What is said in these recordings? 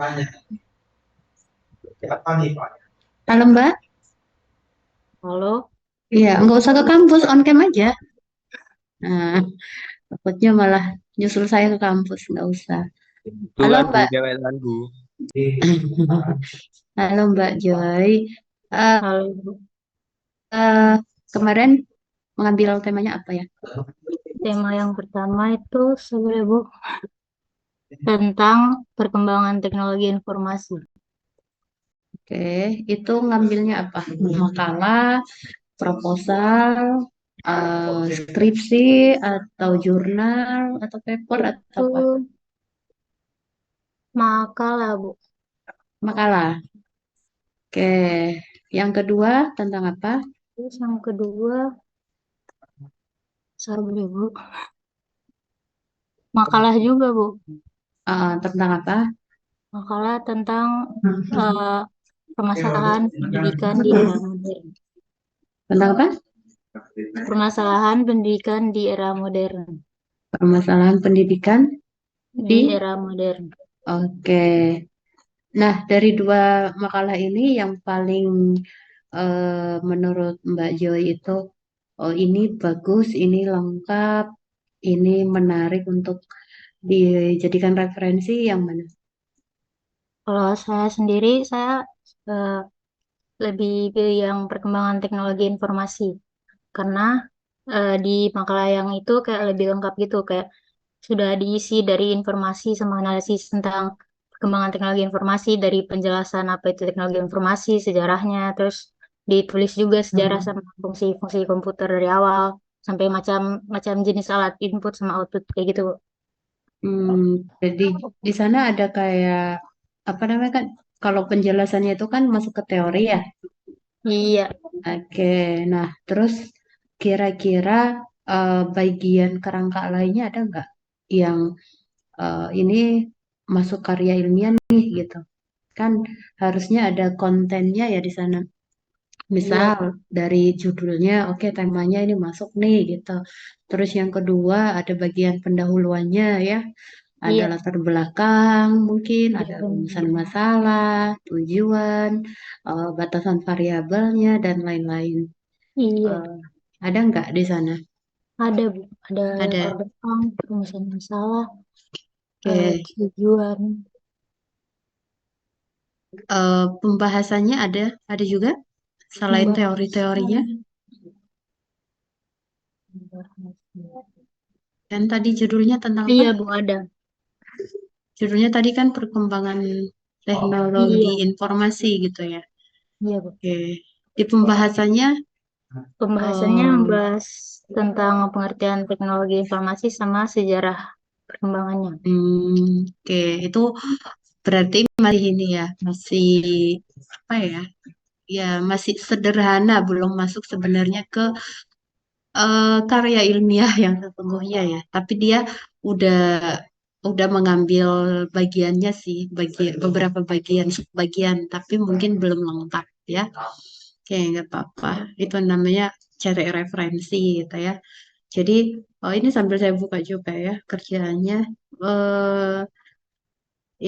Halo Mbak, Halo, iya nggak usah ke kampus, on cam aja. Nah, takutnya malah nyusul saya ke kampus, nggak usah. Halo Tuhanku, Mbak, jawabanku. halo Mbak Joy. Eh, Halo, Bu. eh, Kemarin mengambil temanya apa ya? Tema yang pertama itu sebenarnya Bu tentang perkembangan teknologi informasi. Oke, itu ngambilnya apa? Makalah, proposal, skripsi, atau jurnal, atau paper, atau Itu apa? makalah Bu. Makalah. Oke, yang kedua tentang apa? Terus yang kedua, sebenarnya Bu, makalah juga Bu. Tentang apa? Makalah tentang eh, permasalahan pendidikan di era modern. Tentang apa? Permasalahan pendidikan di era modern. Permasalahan pendidikan Di di. era modern. Oke. Nah, dari dua makalah ini yang paling menurut Mbak Joy itu, oh ini bagus, ini lengkap, ini menarik untuk dijadikan referensi yang mana? Kalau saya sendiri, saya eh, lebih pilih yang perkembangan teknologi informasi. Karena di makalah yang itu kayak lebih lengkap gitu, kayak sudah diisi dari informasi sama analisis tentang perkembangan teknologi informasi, dari penjelasan apa itu teknologi informasi, sejarahnya, terus ditulis juga sejarah sama fungsi-fungsi komputer dari awal sampai macam-macam jenis alat input sama output kayak gitu. Jadi di sana ada kayak apa namanya kan? Kalau penjelasannya itu kan masuk ke teori ya. Iya, Oke, nah terus kira-kira bagian kerangka lainnya ada nggak yang ini masuk karya ilmiah nih gitu? Kan harusnya ada kontennya ya di sana. iya, Misal dari judulnya, oke temanya ini masuk nih gitu. Terus yang kedua ada bagian pendahuluannya ya, ada iya, latar belakang mungkin, iya ada rumusan benar. masalah, tujuan, batasan variabelnya dan lain-lain. Iya, Eh, ada nggak di sana? ada Bu, ada latar Ada. belakang, rumusan masalah, Oke. tujuan. Pembahasannya ada juga selain teori-teorinya. Pembahasan. Dan tadi judulnya tentang apa? Iya, Bu, ada. Judulnya tadi kan perkembangan teknologi Iya, informasi gitu ya. iya, Bu. Oke. Di pembahasannya, Pembahasannya em, membahas tentang pengertian teknologi informasi sama sejarah perkembangannya. oke, itu berarti masih ini ya, masih apa ya? Ya masih sederhana, belum masuk sebenarnya ke karya ilmiah yang sesungguhnya ya. Tapi dia udah udah mengambil bagiannya sih, beberapa bagian, bagian, tapi mungkin belum lengkap ya. Oke, nggak apa-apa. Itu namanya cari referensi gitu ya. Jadi, oh ini sambil saya buka juga ya kerjaannya. Eh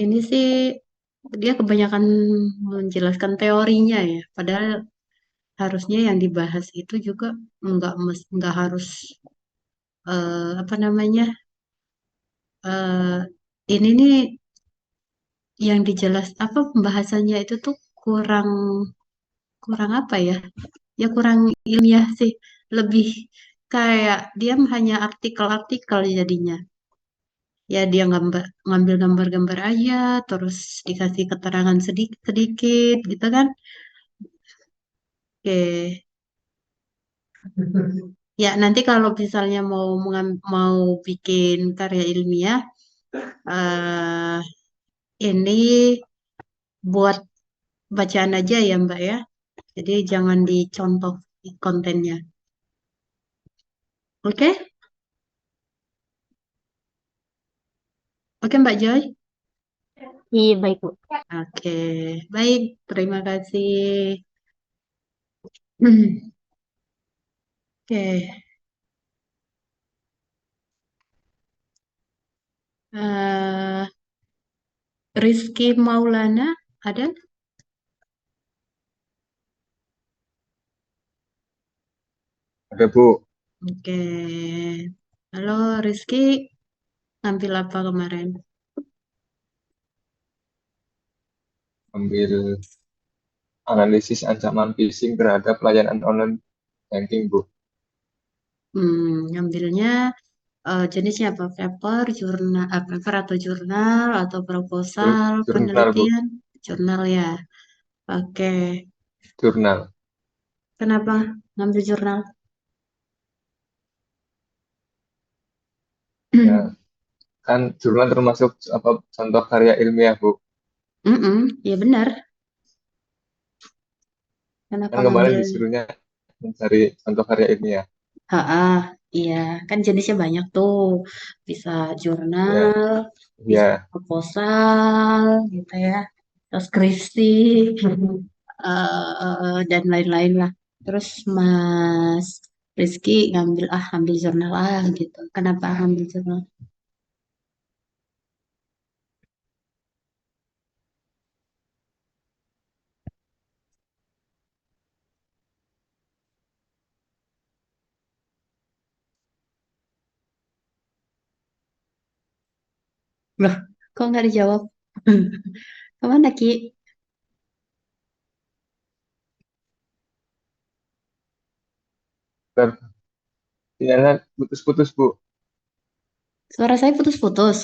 ini sih dia kebanyakan menjelaskan teorinya ya. Padahal harusnya yang dibahas itu juga nggak harus apa namanya eh ini nih yang dijelas apa pembahasannya itu tuh kurang kurang apa ya? Ya kurang ilmiah sih. Lebih kayak dia hanya artikel-artikel jadinya. Ya dia ngambil gambar-gambar aja, terus dikasih keterangan sedikit-sedikit gitu kan. Oke. Ya nanti kalau misalnya mau bikin karya ilmiah, eh ini buat bacaan aja ya Mbak ya. Jadi jangan dicontoh kontennya. Oke? Oke Mbak Joy? Iya, baik, Bu. Oke, baik. Terima kasih. Hmm, Oke. Eh, Rizky Maulana, ada? Ada Bu, Oke. Halo Rizky, ngambil apa kemarin? ambil analisis ancaman phishing terhadap layanan online banking Bu. Ngambilnya jenisnya apa? Paper atau jurnal atau proposal, Jurnal Bu, penelitian, jurnal ya. Oke. jurnal. Kenapa ngambil jurnal? Ya, kan jurnal termasuk apa contoh karya ilmiah Bu. Ya benar. Kenapa Kan kemarin ngambil? disuruhnya mencari contoh karya ilmiah. Ah, iya, kan jenisnya banyak tuh. Bisa Ya, jurnal, bisa ya, proposal, gitu ya. Terus skripsi, dan lain-lain lah. Terus Mas Rizky ambil jurnal gitu. Kenapa ambil jurnal? Loh, kok nggak dijawab? Kemana Ki? Bentar, sinyalnya putus-putus Bu. Suara saya putus-putus.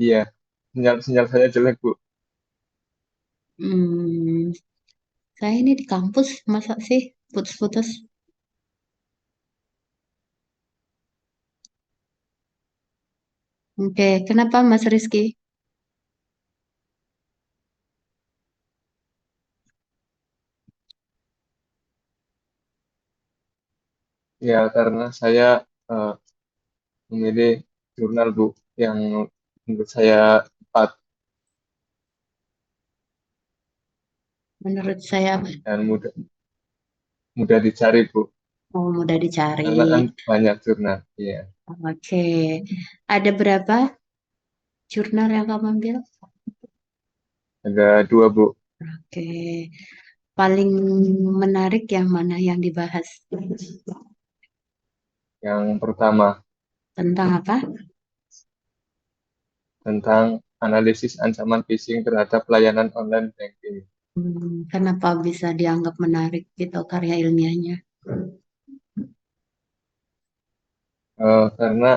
Iya, sinyal saya jelek Bu. Hmm, saya ini di kampus, masa sih putus-putus? Oke, kenapa Mas Rizky? Ya, karena saya eh, memilih jurnal Bu yang menurut saya tepat Menurut saya, dan mudah mudah dicari Bu. oh, mudah dicari. Karena kan banyak jurnal. Iya, Oke, ada berapa jurnal yang kamu ambil? ada dua Bu. Oke, paling menarik yang mana yang dibahas? Yang pertama Tentang apa? tentang analisis ancaman phishing terhadap layanan online banking. Kenapa bisa dianggap menarik gitu karya ilmiahnya? Karena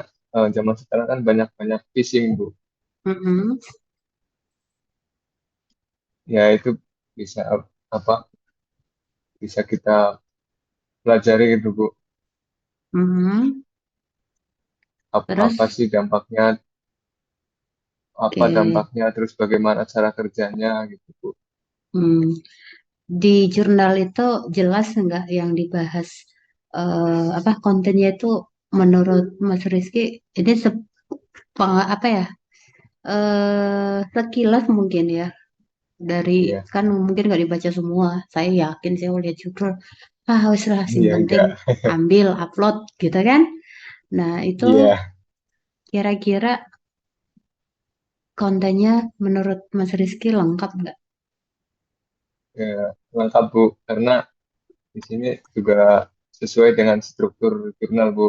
zaman sekarang kan banyak-banyak phishing Bu. Mm-mm. Ya itu bisa apa? Bisa kita pelajari gitu Bu. Mm-mm. Apa Terus, sih dampaknya? Apa oke, dampaknya? Terus bagaimana cara kerjanya gitu Bu. hmm, di jurnal itu jelas nggak yang dibahas apa kontennya itu menurut Mas Rizky ini apa ya sekilas mungkin ya dari Iya, kan mungkin nggak dibaca semua. Saya yakin saya lihat judul wes lah sing iya penting enggak. ambil upload gitu kan. Nah itu Iya, kira-kira kontennya menurut Mas Rizky lengkap nggak? ya, lengkap Bu. Karena di sini juga sesuai dengan struktur jurnal Bu.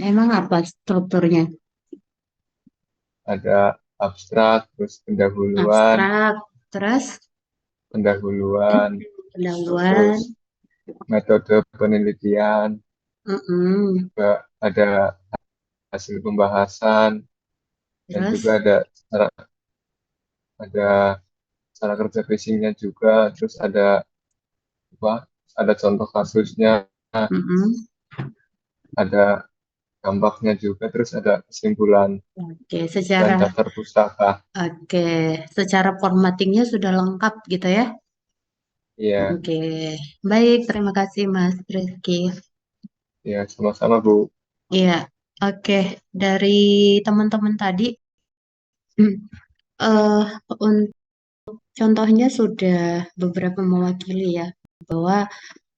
Emang apa strukturnya? Ada abstrak, terus Abstrak, terus pendahuluan, terus pendahuluan, metode penelitian, mm-mm. juga ada hasil pembahasan, dan juga Terus, ada cara kerja phishingnya juga, terus apa, ada contoh kasusnya, mm-mm. ada dampaknya juga, terus ada kesimpulan Oke, dan daftar pustaka. oke, secara formattingnya sudah lengkap gitu ya? Iya, Oke, baik, terima kasih Mas Rizky. ya sama-sama Bu. Iya, oke, dari teman-teman tadi, eh contohnya sudah beberapa mewakili ya, bahwa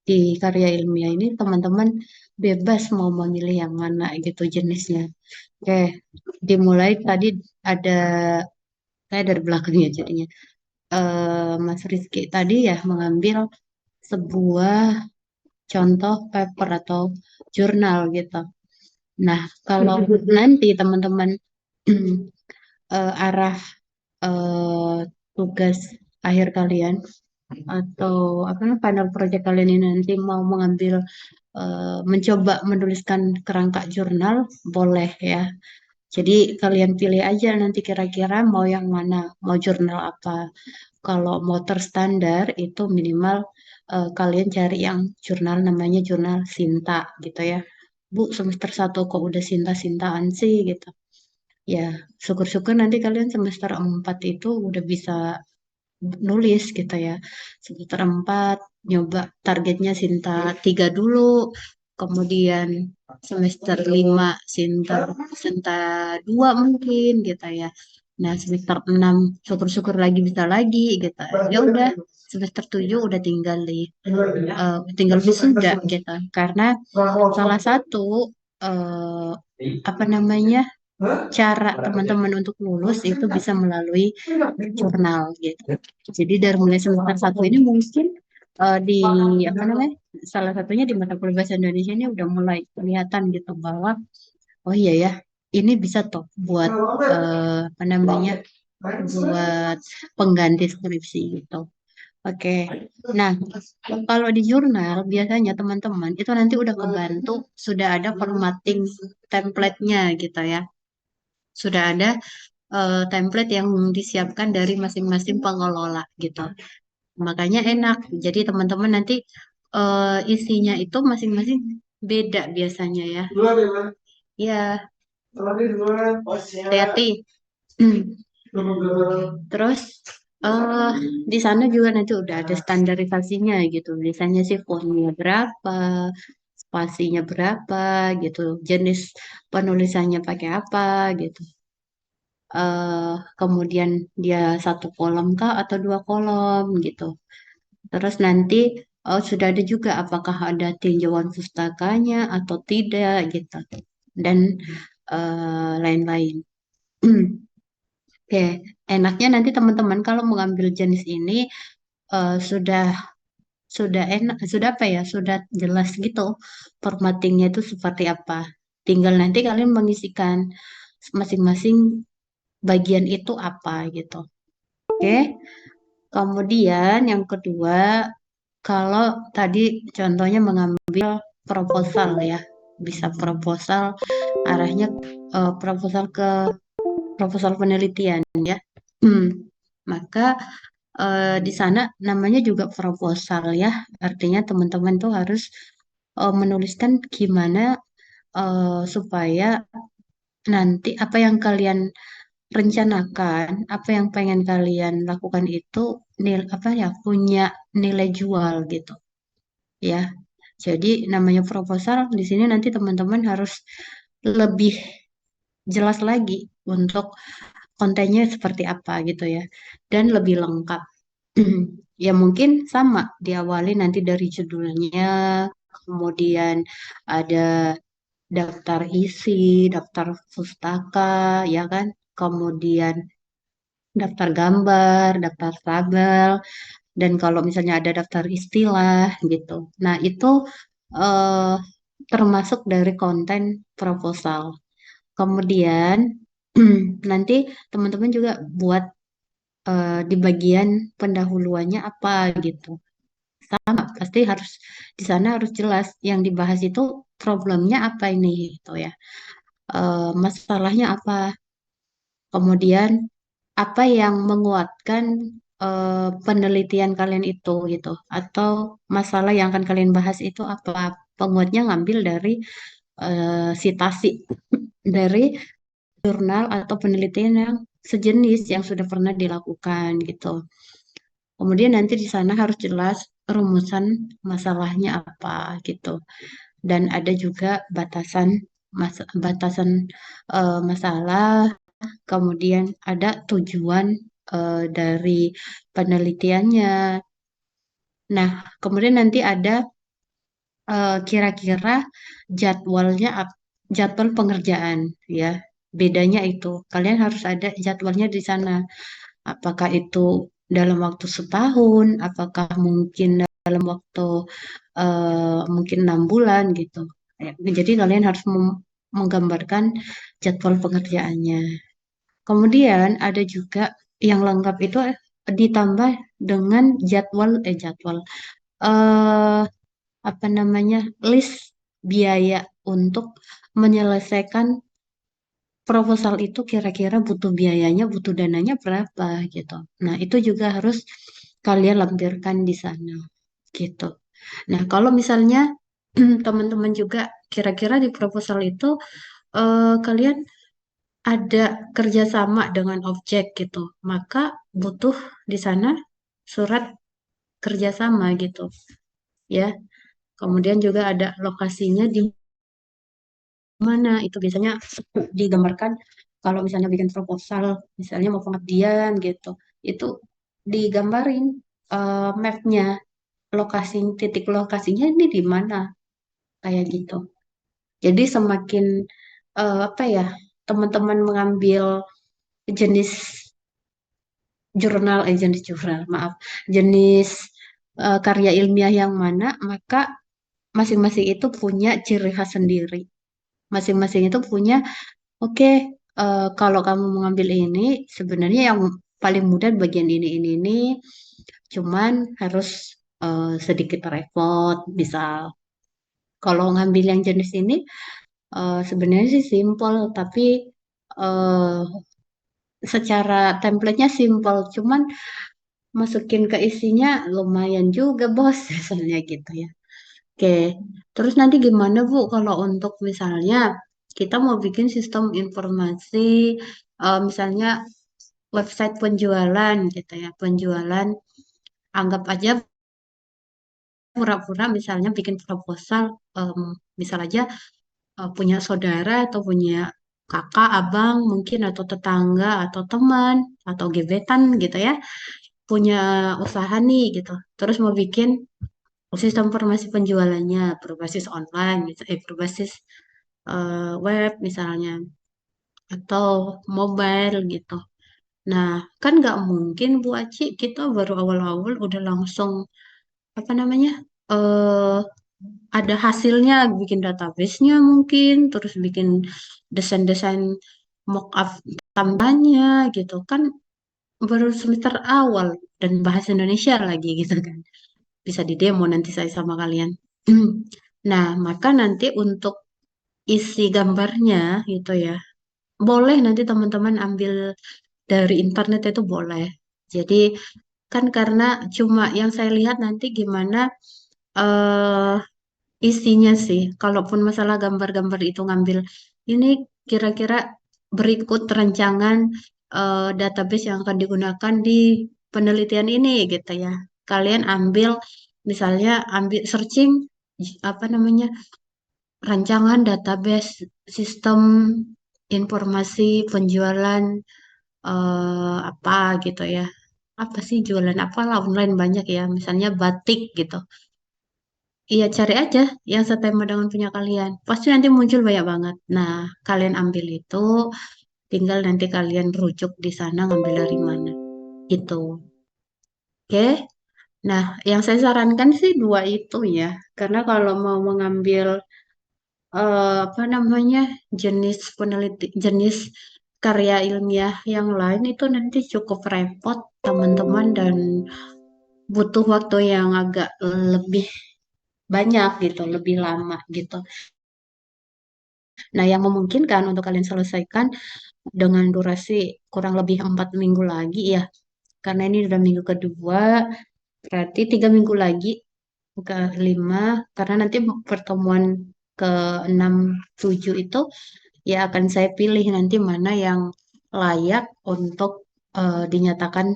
di karya ilmiah ini teman-teman bebas mau memilih yang mana gitu jenisnya. Oke, dimulai tadi ada saya dari belakangnya jadinya. Mas Rizky tadi ya mengambil sebuah contoh paper atau jurnal gitu. Nah, kalau nanti teman-teman arah eh, tugas akhir kalian atau apa namanya panel proyek kalian ini nanti mau mengambil mencoba menuliskan kerangka jurnal boleh ya. Jadi kalian pilih aja nanti kira-kira mau yang mana, mau jurnal apa. Kalau mau terstandar itu minimal kalian cari yang jurnal namanya jurnal Sinta gitu ya. Bu, semester satu kok udah Sinta-Sintaan sih gitu. Ya, syukur-syukur nanti kalian semester 4 itu udah bisa nulis gitu ya. Semester 4 nyoba targetnya Sinta 3 dulu. Kemudian semester 5 Sinta Sinta 2 mungkin gitu ya. Nah, semester 6 syukur-syukur lagi bisa lagi gitu. Ya udah semester 7 udah tinggal wisuda gitu. Karena salah satu eh, apa namanya cara teman-teman untuk lulus itu bisa melalui jurnal gitu. Jadi dari mulai semester satu ini mungkin di apa namanya salah satunya di mata kuliah bahasa Indonesia ini udah mulai kelihatan gitu bahwa oh iya ya ini bisa toh buat apa namanya buat pengganti skripsi gitu. Oke. Nah, kalau di jurnal biasanya teman-teman itu nanti udah kebantu sudah ada formatting template-nya gitu ya. Sudah ada template yang disiapkan dari masing-masing pengelola gitu. Makanya enak. Jadi teman-teman nanti isinya itu masing-masing beda biasanya ya. Ya, hati-hati. Terus eh di sana juga nanti udah ada standarisasinya gitu. Biasanya sih fontnya berapa, spasinya berapa gitu, jenis penulisannya pakai apa gitu. Kemudian dia satu kolom kah atau dua kolom gitu. Terus nanti sudah ada juga apakah ada tinjauan pustakanya atau tidak gitu. Dan lain-lain. Oke, enaknya nanti teman-teman kalau mengambil jenis ini sudah enak, sudah apa ya, sudah jelas gitu formattingnya itu seperti apa. Tinggal nanti kalian mengisikan masing-masing bagian itu apa gitu. Oke, kemudian yang kedua, kalau tadi contohnya mengambil proposal ya, bisa proposal arahnya proposal ke proposal penelitian ya. Maka di sana namanya juga proposal ya, artinya teman-teman tuh harus menuliskan gimana supaya nanti apa yang kalian rencanakan, apa yang pengen kalian lakukan itu apa ya punya nilai jual gitu ya. Jadi namanya proposal di sini nanti teman-teman harus lebih jelas lagi untuk kontennya seperti apa gitu ya dan lebih lengkap. Ya mungkin sama diawali nanti dari judulnya, kemudian ada daftar isi, daftar pustaka, ya kan? Kemudian daftar gambar, daftar tabel, dan kalau misalnya ada daftar istilah gitu. Nah, itu eh, termasuk dari konten proposal. Kemudian nanti teman-teman juga buat di bagian pendahuluannya apa gitu. Sama, pasti harus di sana harus jelas yang dibahas itu problemnya apa ini gitu ya. Masalahnya apa? Kemudian apa yang menguatkan penelitian kalian itu gitu atau masalah yang akan kalian bahas itu apa penguatnya ngambil dari sitasi dari jurnal atau penelitian yang sejenis yang sudah pernah dilakukan gitu. Kemudian nanti di sana harus jelas rumusan masalahnya apa gitu. Dan ada juga batasan masalah, kemudian ada tujuan dari penelitiannya. Nah, kemudian nanti ada kira-kira jadwalnya jadwal pengerjaan ya. Bedanya itu kalian harus ada jadwalnya di sana. Apakah itu dalam waktu setahun, apakah mungkin dalam waktu mungkin 6 bulan gitu. Jadi kalian harus menggambarkan jadwal pengerjaannya. Kemudian ada juga yang lengkap itu ditambah dengan jadwal eh apa namanya list biaya untuk menyelesaikan proposal itu kira-kira butuh biayanya, butuh dananya berapa gitu. Nah, itu juga harus kalian lampirkan di sana gitu. Nah, kalau misalnya teman-teman juga kira-kira di proposal itu kalian ada kerjasama dengan objek gitu, maka butuh di sana surat kerjasama gitu ya. Kemudian juga ada lokasinya di mana itu biasanya digambarkan kalau misalnya bikin proposal, misalnya mau pengabdian gitu, itu digambarin mapnya, titik lokasinya ini di mana, kayak gitu. Jadi semakin apa ya, teman-teman mengambil jenis jenis jurnal, maaf, jenis karya ilmiah yang mana, maka masing-masing itu punya ciri khas sendiri. Masing-masing itu punya, oke, kalau kamu mengambil ini, sebenarnya yang paling mudah bagian ini. Cuman harus sedikit repot, misal. Kalau ngambil yang jenis ini, sebenarnya sih simpel, tapi eh, secara template-nya simpel. Cuman masukin ke isinya lumayan juga, bos, misalnya gitu ya. Oke, terus nanti gimana Bu kalau untuk misalnya kita mau bikin sistem informasi, misalnya website penjualan gitu ya, penjualan, anggap aja pura-pura misalnya bikin proposal, misal aja punya saudara atau punya kakak, abang mungkin atau tetangga atau teman atau gebetan gitu ya, punya usaha nih gitu, terus mau bikin sistem informasi penjualannya berbasis online, berbasis web misalnya, atau mobile gitu. Nah, kan nggak mungkin Bu Aci kita baru awal-awal udah langsung apa namanya eh ada hasilnya, bikin database-nya mungkin, terus bikin desain-desain mock-up tambahnya gitu kan, baru semester awal dan bahasa Indonesia lagi gitu kan. Bisa di demo nanti saya sama kalian. Nah, maka nanti untuk isi gambarnya gitu ya, boleh nanti teman-teman ambil dari internet itu boleh. Jadi kan karena cuma yang saya lihat nanti gimana eh isinya sih. Kalaupun masalah gambar-gambar itu ngambil ini kira-kira berikut rancangan database yang akan digunakan di penelitian ini gitu ya. Kalian ambil misalnya ambil searching apa namanya rancangan database sistem informasi penjualan apa gitu ya. Apa sih jualan apalah online banyak ya. Misalnya batik gitu. Iya, cari aja yang setema dengan punya kalian. Pasti nanti muncul banyak banget. Nah, kalian ambil itu, tinggal nanti kalian rujuk di sana ngambil dari mana. Gitu. Oke. Nah, yang saya sarankan sih dua itu ya. Karena kalau mau mengambil apa namanya jenis karya ilmiah yang lain itu nanti cukup repot teman-teman dan butuh waktu yang agak lebih banyak gitu, lebih lama gitu. Nah, yang memungkinkan untuk kalian selesaikan dengan durasi kurang lebih 4 minggu lagi ya. Karena ini udah minggu kedua, berarti 3 minggu lagi ke 5. Karena nanti pertemuan ke 6 7 itu ya akan saya pilih nanti mana yang layak untuk dinyatakan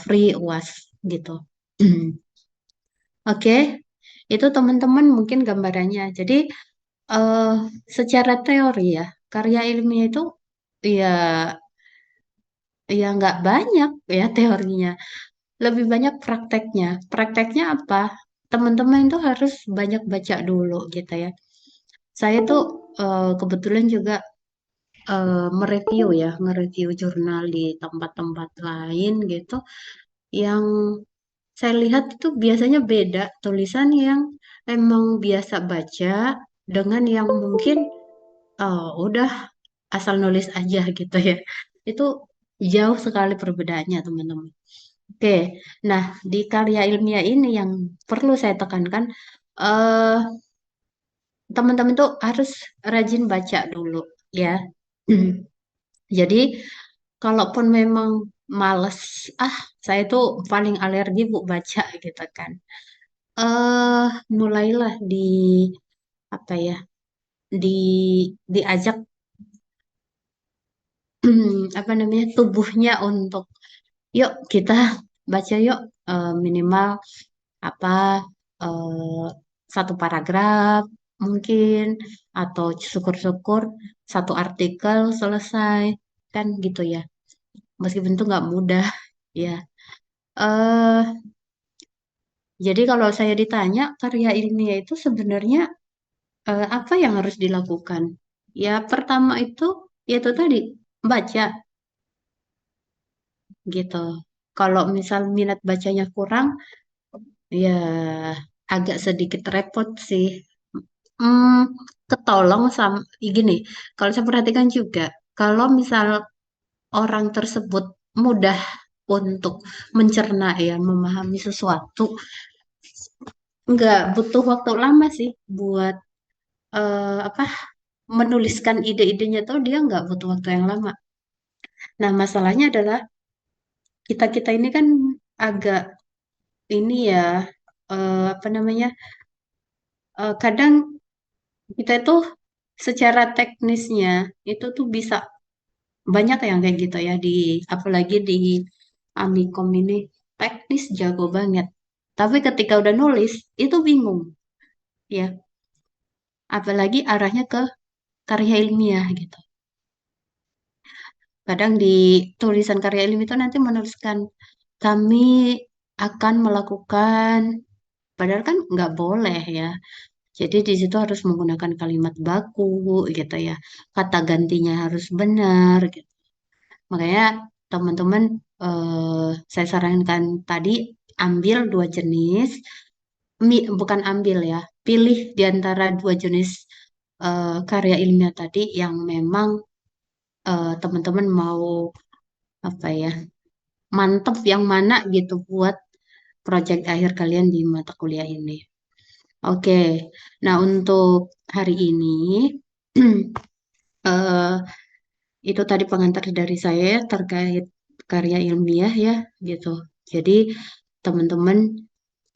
free UAS gitu. Oke, itu teman-teman mungkin gambarannya. Jadi eh secara teori ya, karya ilmiah itu ya ya nggak banyak ya teorinya. Lebih banyak prakteknya. Prakteknya apa? teman-teman itu harus banyak baca dulu gitu ya. Saya tuh kebetulan juga mereview ya, nge-review jurnal di tempat-tempat lain gitu, yang saya lihat itu biasanya beda tulisan yang emang biasa baca dengan yang mungkin udah asal nulis aja gitu ya. Itu jauh sekali perbedaannya teman-teman. Oke, nah di karya ilmiah ini yang perlu saya tekankan, eh teman-teman tuh harus rajin baca dulu ya. Jadi kalaupun memang males, ah saya tuh paling alergi bu baca gitu kan. eh Mulailah di apa ya, di diajak apa namanya tubuhnya untuk yuk kita baca yuk, minimal apa, eh, satu paragraf mungkin, atau syukur-syukur satu artikel selesai kan gitu ya, meskipun itu nggak mudah ya. eh jadi kalau saya ditanya karya ilmiah itu sebenarnya apa yang harus dilakukan, ya pertama itu yaitu tadi baca gitu. Kalau misal minat bacanya kurang, ya agak sedikit repot sih. Hmm, Ketolong sama gini. Kalau saya perhatikan juga, kalau misal orang tersebut mudah untuk mencerna ya, memahami sesuatu, nggak butuh waktu lama sih buat apa menuliskan ide-idenya tuh, dia nggak butuh waktu yang lama. Nah, masalahnya adalah kita-kita ini kan agak ini ya, apa namanya, kadang kita itu secara teknisnya itu tuh bisa banyak yang kayak gitu ya, di apalagi di Amikom ini teknis jago banget. Tapi ketika udah nulis itu bingung ya, apalagi arahnya ke karya ilmiah gitu. Kadang di tulisan karya ilmiah itu nanti menuliskan kami akan melakukan, padahal kan nggak boleh ya. Jadi di situ harus menggunakan kalimat baku gitu ya. Kata gantinya harus benar gitu. Makanya teman-teman, saya sarankan tadi ambil dua jenis, bukan ambil ya, pilih di antara dua jenis karya ilmiah tadi yang memang teman-teman mau apa ya, mantep yang mana gitu buat proyek akhir kalian di mata kuliah ini. Oke, nah untuk hari ini eh, itu tadi pengantar dari saya terkait karya ilmiah ya gitu. Jadi teman-teman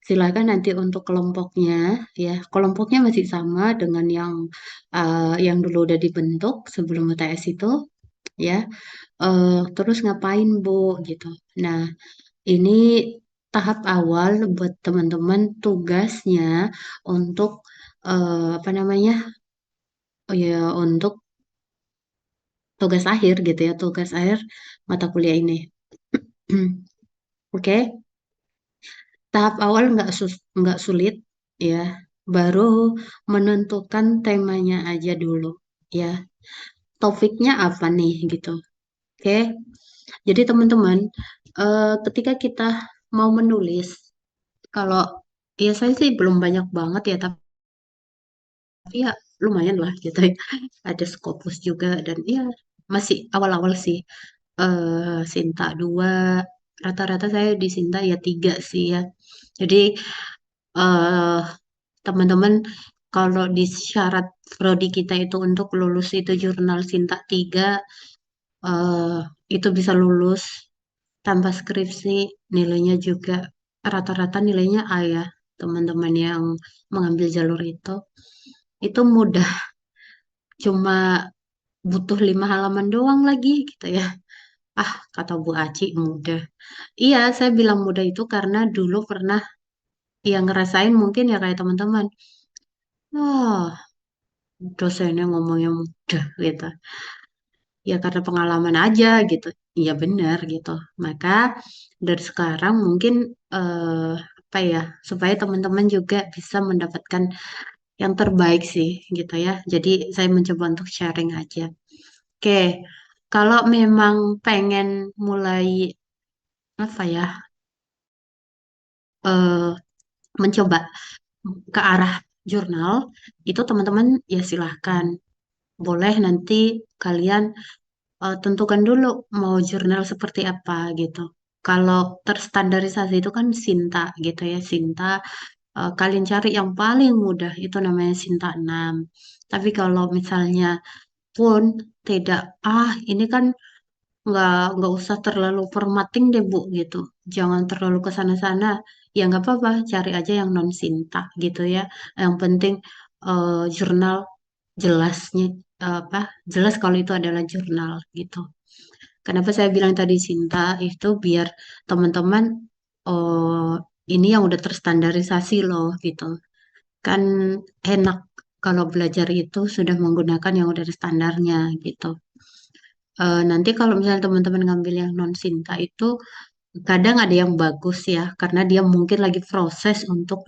silakan nanti untuk kelompoknya ya, kelompoknya masih sama dengan yang dulu udah dibentuk sebelum UTS itu ya. Terus ngapain Bu gitu. Nah, ini tahap awal buat teman-teman, tugasnya untuk apa namanya? Oh ya, untuk tugas akhir gitu ya, tugas akhir mata kuliah ini. Oke, tahap awal nggak sulit ya, baru menentukan temanya aja dulu ya. Topiknya apa nih gitu. Oke, jadi teman-teman, ketika kita mau menulis, kalau ya saya sih belum banyak banget ya, tapi ya lumayan lah gitu ya. Ada Scopus juga dan ya masih awal-awal sih. Sinta 2, rata-rata saya di Sinta ya 3 sih ya. Jadi eh teman-teman, kalau di syarat prodi kita itu untuk lulus itu jurnal Sinta 3, eh itu bisa lulus tanpa skripsi, nilainya juga rata-rata nilainya A ya, teman-teman yang mengambil jalur itu mudah, cuma butuh 5 halaman doang lagi gitu ya. Ah, kata Bu Aci mudah. Iya, saya bilang mudah itu karena dulu pernah yang ngerasain mungkin ya kayak teman-teman. Oh, dosennya ngomongnya mudah gitu. Ya karena pengalaman aja gitu. Iya benar gitu. Maka dari sekarang mungkin apa apa ya, supaya teman-teman juga bisa mendapatkan yang terbaik sih gitu ya. Jadi saya mencoba untuk sharing aja. Oke, kalau memang pengen mulai apa ya, eh, mencoba ke arah jurnal, itu teman-teman ya silahkan. Boleh nanti kalian tentukan dulu mau jurnal seperti apa gitu. Kalau terstandarisasi itu kan Sinta gitu ya, Sinta. Kalian cari yang paling mudah itu namanya Sinta 6. Tapi kalau misalnya pun tidak, ini kan nggak usah terlalu formatting deh Bu gitu. Jangan terlalu ke sana-sana. Ya nggak apa-apa, cari aja yang non Sinta gitu ya. Yang penting jurnal jelasnya apa jelas kalau itu adalah jurnal gitu. Kenapa saya bilang tadi Sinta itu biar teman-teman oh ini yang udah terstandarisasi loh gitu. Kan enak kalau belajar itu sudah menggunakan yang udah ada standarnya gitu. Nanti kalau misalnya teman-teman ngambil yang non Sinta itu kadang ada yang bagus ya karena dia mungkin lagi proses untuk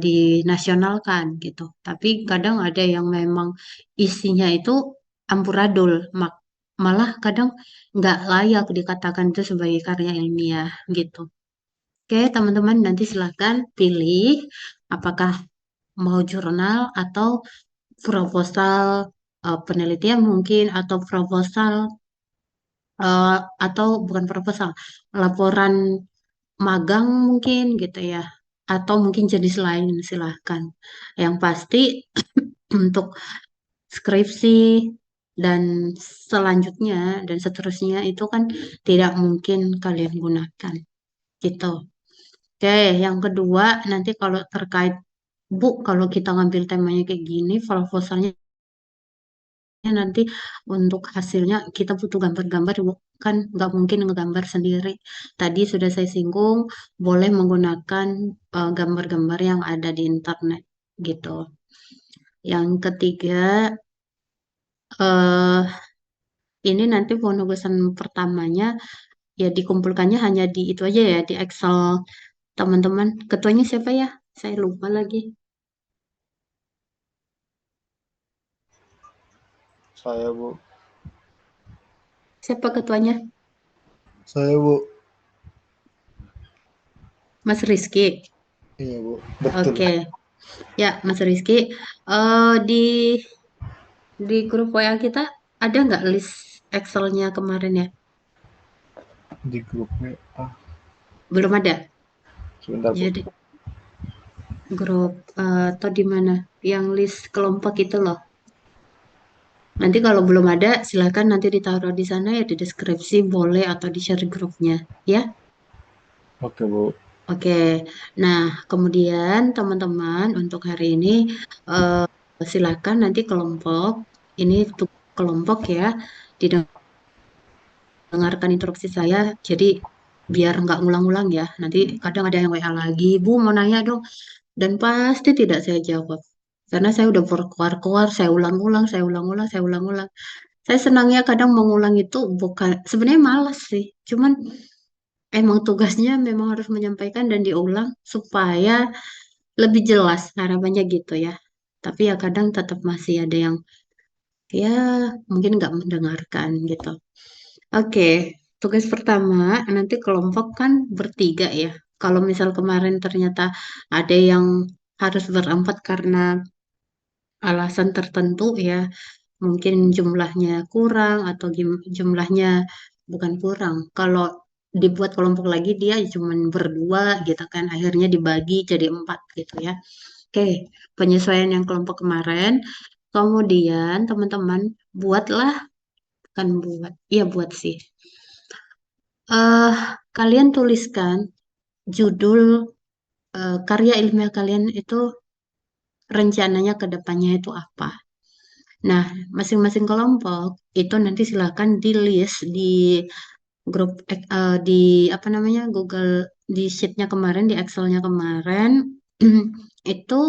dinasionalkan gitu. Tapi kadang ada yang memang isinya itu amburadul, malah kadang nggak layak dikatakan itu sebagai karya ilmiah gitu. Oke, teman-teman nanti silahkan pilih apakah mau jurnal atau proposal penelitian mungkin atau proposal eh, atau bukan proposal, laporan magang mungkin gitu ya, atau mungkin jenis lain silahkan. Yang pasti untuk skripsi dan selanjutnya dan seterusnya itu kan tidak mungkin kalian gunakan gitu. Oke, yang kedua nanti kalau terkait Bu, kalau kita ngambil temanya kayak gini, proposalnya nanti untuk hasilnya kita butuh gambar-gambar kan nggak mungkin ngegambar sendiri. Tadi sudah saya singgung boleh menggunakan gambar-gambar yang ada di internet gitu. Yang ketiga eh ini nanti penugasan pertamanya ya dikumpulkannya hanya di itu aja ya di Excel teman-teman. Ketuanya siapa ya? Saya lupa lagi. Saya, Bu. Siapa ketuanya? Saya, Bu. Mas Rizky. Iya, Bu. Betul. Oke. Ya, Mas Rizky. Di grup WA kita ada nggak list Excelnya kemarin ya? Di grupnya. Belum ada. Sebentar, Bu. Jadi grup atau di mana? Yang list kelompok itu loh. Nanti kalau belum ada, silakan nanti ditaruh di sana ya di deskripsi boleh atau di share grupnya ya. Oke, Bu. Oke. Nah, kemudian teman-teman untuk hari ini eh, silakan nanti kelompok ini untuk kelompok ya didengarkan interupsi saya. Jadi biar nggak ngulang-ngulang ya. Nanti kadang ada yang WA lagi, Bu mau nanya dong. Dan pasti tidak saya jawab. Karena saya udah berkuar-kuar, saya ulang-ulang, saya ulang-ulang, saya ulang-ulang. Saya senangnya kadang mengulang itu bukan, sebenarnya malas sih. Cuman emang tugasnya memang harus menyampaikan dan diulang supaya lebih jelas harapannya gitu ya. Tapi ya kadang tetap masih ada yang ya mungkin nggak mendengarkan gitu. Oke, tugas pertama nanti kelompok kan bertiga ya. Kalau misal kemarin ternyata ada yang harus berempat karena alasan tertentu ya, mungkin jumlahnya kurang atau jumlahnya bukan kurang. Kalau dibuat kelompok lagi dia cuma berdua gitu kan, akhirnya dibagi jadi empat gitu ya. Oke, penyesuaian yang kelompok kemarin. Kemudian teman-teman buatlah, kan buat, iya buat sih. eh Kalian tuliskan judul karya ilmiah kalian itu rencananya ke depannya itu apa. Nah, masing-masing kelompok itu nanti silakan di list di grup di apa namanya Google di sheet-nya kemarin di Excel-nya kemarin itu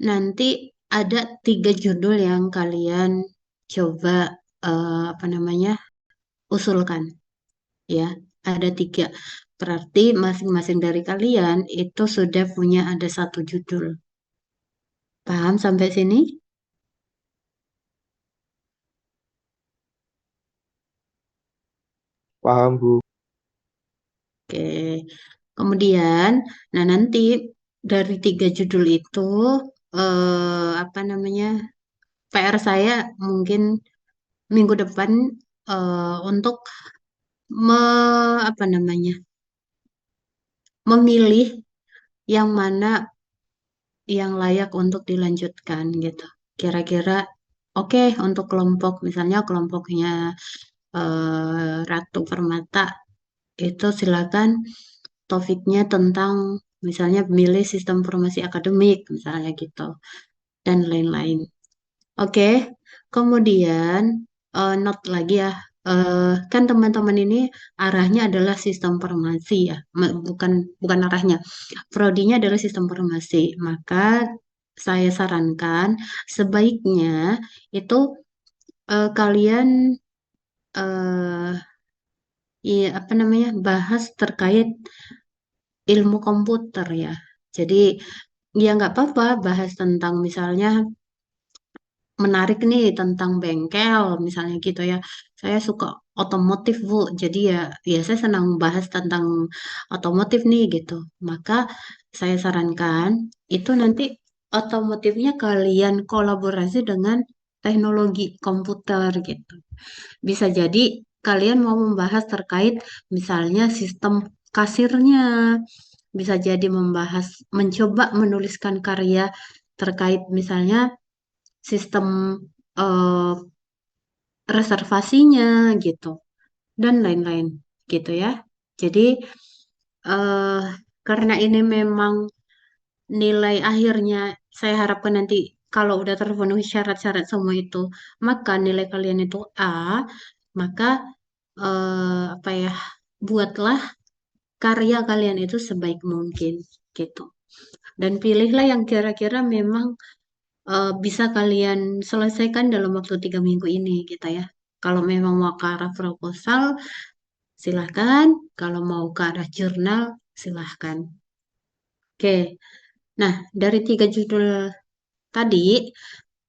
nanti ada 3 judul yang kalian coba apa namanya usulkan ya ada 3. Berarti masing-masing dari kalian itu sudah punya ada satu judul. Paham sampai sini? Paham, Bu. Oke. Kemudian, nah nanti dari tiga judul itu, apa namanya, PR saya mungkin minggu depan untuk me, apa namanya, memilih yang mana yang layak untuk dilanjutkan gitu. Kira-kira oke untuk kelompok, misalnya kelompoknya Ratu Permata itu silakan topiknya tentang misalnya milih sistem informasi akademik misalnya gitu dan lain-lain. Oke, kemudian note lagi ya, kan teman-teman ini arahnya adalah sistem farmasi ya, bukan bukan arahnya, prodinya adalah sistem farmasi. Maka saya sarankan sebaiknya itu kalian eh apa namanya bahas terkait ilmu komputer ya. Jadi ya nggak apa-apa bahas tentang misalnya menarik nih tentang bengkel misalnya gitu ya. Saya suka otomotif Bu, jadi ya saya senang bahas tentang otomotif nih gitu. Maka saya sarankan itu nanti otomotifnya kalian kolaborasi dengan teknologi komputer gitu. Bisa jadi kalian mau membahas terkait misalnya sistem kasirnya, bisa jadi membahas mencoba menuliskan karya terkait misalnya sistem eh, reservasinya gitu dan lain-lain gitu ya. Jadi eh, karena ini memang nilai akhirnya saya harapkan nanti kalau udah terpenuhi syarat-syarat semua itu, maka nilai kalian itu A, maka apa ya, buatlah karya kalian itu sebaik mungkin gitu. Dan pilihlah yang kira-kira memang bisa kalian selesaikan dalam waktu 3 minggu ini gitu ya. Kalau memang mau ke arah proposal, silahkan. Kalau mau ke arah jurnal, silahkan. Oke, nah dari tiga judul tadi,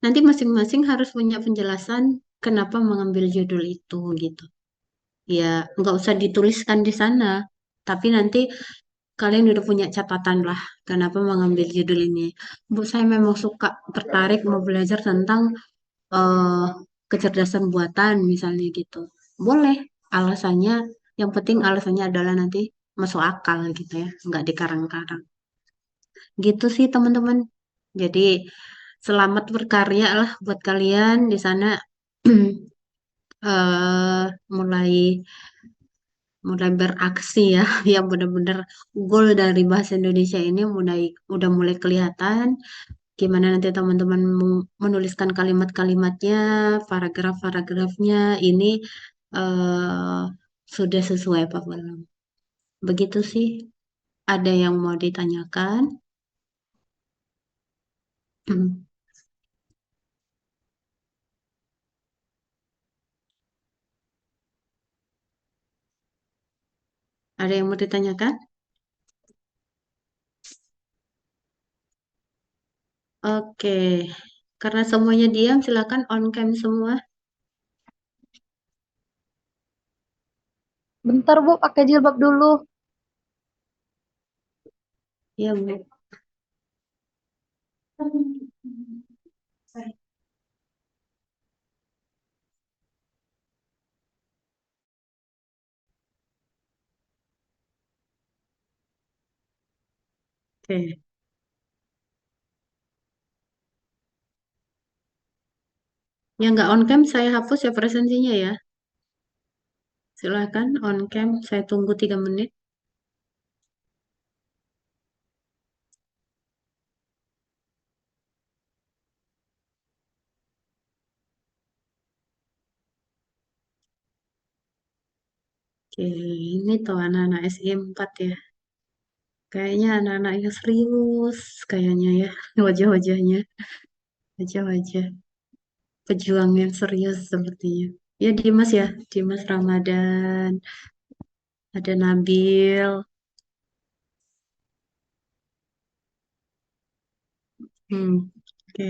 nanti masing-masing harus punya penjelasan kenapa mengambil judul itu gitu. Ya, nggak usah dituliskan di sana, tapi nanti kalian udah punya catatan lah kenapa mengambil judul ini. Bu, saya memang suka tertarik mau belajar tentang eh, kecerdasan buatan misalnya gitu. Boleh, alasannya, yang penting alasannya adalah nanti masuk akal gitu ya, nggak dikarang-karang. Gitu sih teman-teman. Jadi selamat berkarya lah buat kalian di sana. eh mulai mulai beraksi ya, yang benar-benar goal dari bahasa Indonesia ini udah mulai kelihatan. Gimana nanti teman-teman menuliskan kalimat-kalimatnya, paragraf-paragrafnya ini eh, sudah sesuai apa belum? Begitu sih. Ada yang mau ditanyakan? Ada yang mau ditanyakan? Oke. Karena semuanya diam, silakan on cam semua. Bentar Bu, pakai jilbab dulu. Ya, Bu. Oke. Yang nggak on cam saya hapus ya presensinya ya. Silakan on cam, saya tunggu 3 menit. Oke, ini tuh anak-anak SI 4 ya. Kayaknya anak-anak yang serius, kayaknya ya, wajah-wajahnya, wajah-wajah pejuang yang serius sepertinya. Ya, Dimas ya, Dimas Ramadan, ada Nabil, Oke.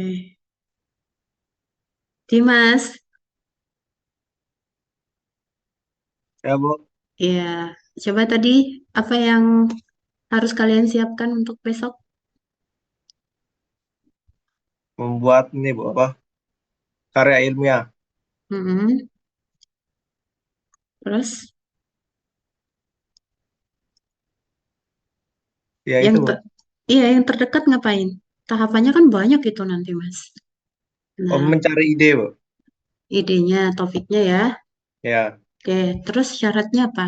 Dimas, Ya, Bu, ya, coba tadi apa yang harus kalian siapkan untuk besok? membuat ini, Bu, apa? Karya ilmiah. Mm-mm. Terus Ya, yang itu, Bu. iya yang terdekat ngapain? Tahapannya kan banyak itu nanti, Mas. Oh, Nah, mencari ide, Bu. idenya, topiknya ya. Ya, Oke, terus syaratnya apa?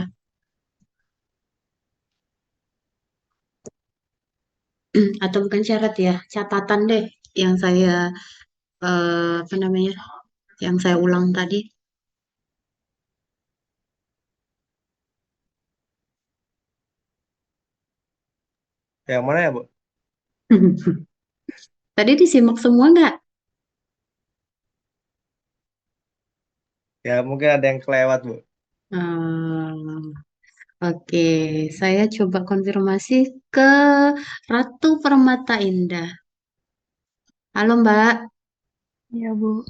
Atau bukan syarat ya, catatan deh yang saya apa namanya? Yang saya ulang tadi. yang mana ya, Bu? Tadi disimak semua nggak? Ya, mungkin ada yang kelewat, Bu. Hmm, oke, saya coba konfirmasi ke Ratu Permata Indah. Halo Mbak, Ya, Bu.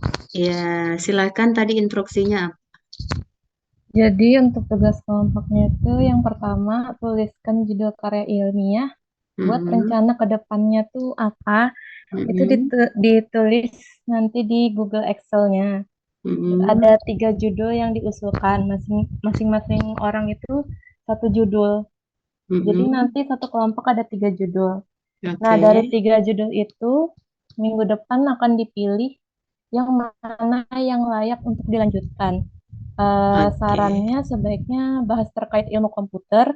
ya silakan tadi instruksinya apa? Jadi untuk tugas kelompoknya itu yang pertama tuliskan judul karya ilmiah, buat Mm-mm, rencana ke depannya tuh apa, itu mm-mm, ditulis nanti di Google Excel-nya. Terus ada mm-mm, 3 judul yang diusulkan, masing-masing orang itu satu judul. Jadi mm-mm. nanti satu kelompok ada 3 judul. Nah, Oke, dari 3 judul itu, minggu depan akan dipilih yang mana yang layak untuk dilanjutkan. oke, Sarannya sebaiknya bahas terkait ilmu komputer.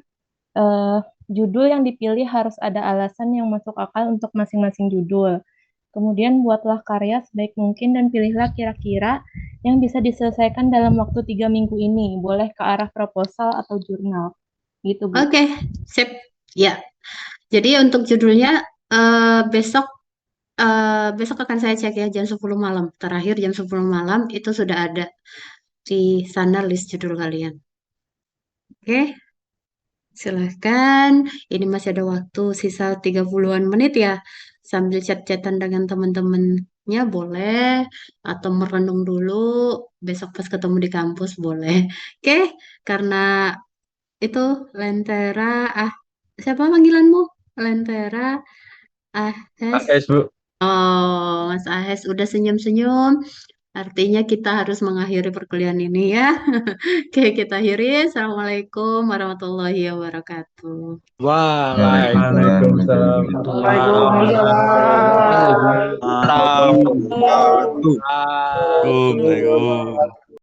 Eh, Judul yang dipilih harus ada alasan yang masuk akal untuk masing-masing judul. Kemudian buatlah karya sebaik mungkin dan pilihlah kira-kira yang bisa diselesaikan dalam waktu 3 minggu ini. Boleh ke arah proposal atau jurnal. Gitu, Bu. oke, sip. Ya, jadi untuk judulnya besok besok akan saya cek ya jam 10 malam. Terakhir jam 10 malam itu sudah ada di sana list judul kalian. Oke, silahkan. Ini masih ada waktu sisa 30-an menit ya. Sambil chat-chatan dengan teman-temannya boleh. Atau merenung dulu. Besok pas ketemu di kampus boleh. Oke, karena itu Lentera. Ah, siapa panggilanmu? Lentera. Ahes. AS, Bu. Oh, Mas Ahes udah senyum-senyum. Artinya kita harus mengakhiri perkuliahan ini ya. Oke, kita akhiri. Assalamualaikum warahmatullahi wabarakatuh. Waalaikumsalam Waalaikumsalam warahmatullahi Waalaikumsalam. wabarakatuh. Waalaikumsalam. Assalamualaikum.